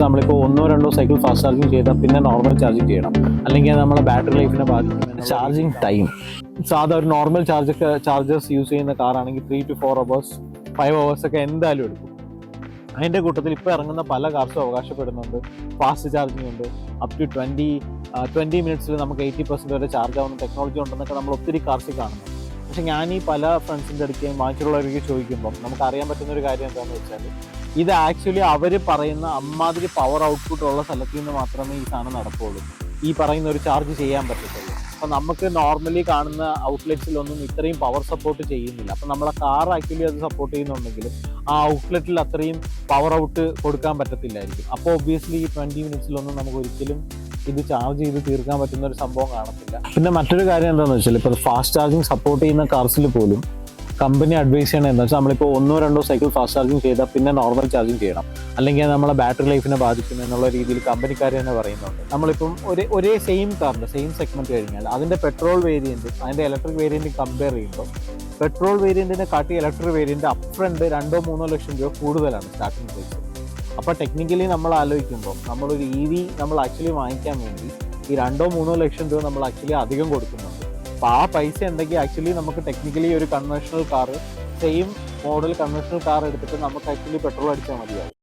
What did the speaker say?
നമ്മളിപ്പോൾ ഒന്നോ രണ്ടോ സൈക്കിൾ ഫാസ്റ്റ് ചാർജിങ് ചെയ്താൽ പിന്നെ നോർമൽ ചാർജിങ് ചെയ്യണം, അല്ലെങ്കിൽ നമ്മുടെ ബാറ്ററി ലൈഫിനെ ബാധിക്കും. ചാർജിങ് ടൈം സാധാ ഒരു നോർമൽ ചാർജേഴ്സ് യൂസ് ചെയ്യുന്ന കാറാണെങ്കിൽ 3 to 4 hours 5 hours ഒക്കെ എന്തായാലും എടുക്കും. അതിൻ്റെ കൂട്ടത്തിൽ ഇപ്പോൾ ഇറങ്ങുന്ന പല കാർസും അവകാശപ്പെടുന്നുണ്ട് ഫാസ്റ്റ് ചാർജിങ് ഉണ്ട്, അപ് ടു 20 മിനിറ്റ്സിൽ നമുക്ക് 80% വരെ ചാർജ് ആവുന്ന ടെക്നോളജി ഉണ്ടെന്നൊക്കെ നമ്മൾ ഒത്തിരി കാർസിൽ കാണുന്നു. പക്ഷെ ഞാൻ ഈ പല ഫ്രണ്ട്സിൻ്റെ അടുക്കുകയും ബാക്കിയുള്ളവർക്ക് ചോദിക്കുമ്പം നമുക്ക് അറിയാൻ പറ്റുന്ന ഒരു കാര്യം എന്താണെന്ന് വെച്ചാൽ, ഇത് ആക്ച്വലി അവർ പറയുന്ന അമ്മാതിരി പവർ ഔട്ട്പുട്ട് ഉള്ള സ്ഥലത്ത് നിന്ന് മാത്രമേ ഈ സാധനം നടക്കുകയുള്ളൂ, ഈ പറയുന്ന ഒരു ചാർജ് ചെയ്യാൻ പറ്റത്തുള്ളൂ. അപ്പം നമുക്ക് നോർമലി കാണുന്ന ഔട്ട്ലെറ്റ്സിലൊന്നും ഇത്രയും പവർ സപ്പോർട്ട് ചെയ്യുന്നില്ല. അപ്പം നമ്മളെ കാർ ആക്ച്വലി അത് സപ്പോർട്ട് ചെയ്യുന്നുണ്ടെങ്കിലും ആ ഔട്ട്ലെറ്റിൽ അത്രയും പവർ ഔട്ട് കൊടുക്കാൻ പറ്റത്തില്ലായിരിക്കും. അപ്പോൾ ഒബ്വിയസ്ലി ഈ 20 മിനിറ്റ്സിലൊന്നും നമുക്ക് ഒരിക്കലും ഇത് ചാർജ് ചെയ്ത് തീർക്കാൻ പറ്റുന്ന ഒരു സംഭവം കാണത്തില്ല. പിന്നെ മറ്റൊരു കാര്യം എന്താണെന്ന് വെച്ചാൽ, ഇപ്പോൾ ഫാസ്റ്റ് ചാർജിങ് സപ്പോർട്ട് ചെയ്യുന്ന കാർസിൽ പോലും കമ്പനി അഡ്വൈസ് ചെയ്യണത് എന്താ വെച്ചാൽ, നമ്മളിപ്പോൾ ഒന്നോ രണ്ടോ സൈക്കിൾ ഫാസ്റ്റ് ചാർജിങ് ചെയ്താൽ പിന്നെ നോർമൽ ചാർജിങ് ചെയ്യണം, അല്ലെങ്കിൽ നമ്മളെ ബാറ്ററി ലൈഫിനെ ബാധിക്കും എന്നുള്ള രീതിയിൽ കമ്പനിക്കാർ തന്നെ പറയുന്നുണ്ട്. നമ്മളിപ്പം ഒരേ സെയിം കാറിൻ്റെ സെയിം സെഗ്മെൻറ്റ് കഴിഞ്ഞാൽ അതിൻ്റെ പെട്രോൾ വേരിയൻറ്റും അതിൻ്റെ ഇലക്ട്രിക് വേരിയൻറ്റും കമ്പയർ ചെയ്യുമ്പോൾ പെട്രോൾ വേരിയൻറ്റിനെ കാട്ടി ഇലക്ട്രിക് വേരിയൻറ്റ് അപ് ഫ്രണ്ട് 2-3 ലക്ഷം രൂപ കൂടുതലാണ് സ്റ്റാർട്ടിംഗ് പ്രൈസ്. അപ്പോൾ ടെക്നിക്കലി നമ്മൾ ആലോചിക്കുമ്പോൾ നമ്മളൊരു EV നമ്മൾ ആക്ച്വലി വാങ്ങിക്കാൻ വേണ്ടി ഈ 2-3 ലക്ഷം രൂപ നമ്മൾ ആക്ച്വലി അധികം കൊടുക്കുന്നുണ്ട്. അപ്പോൾ ആ പൈസ ഉണ്ടെങ്കിൽ ആക്ച്വലി നമുക്ക് ടെക്നിക്കലി ഒരു conventional car, same model conventional car എടുത്തിട്ട് നമുക്ക് ആക്ച്വലി പെട്രോൾ അടിച്ചാൽ മതിയാവും.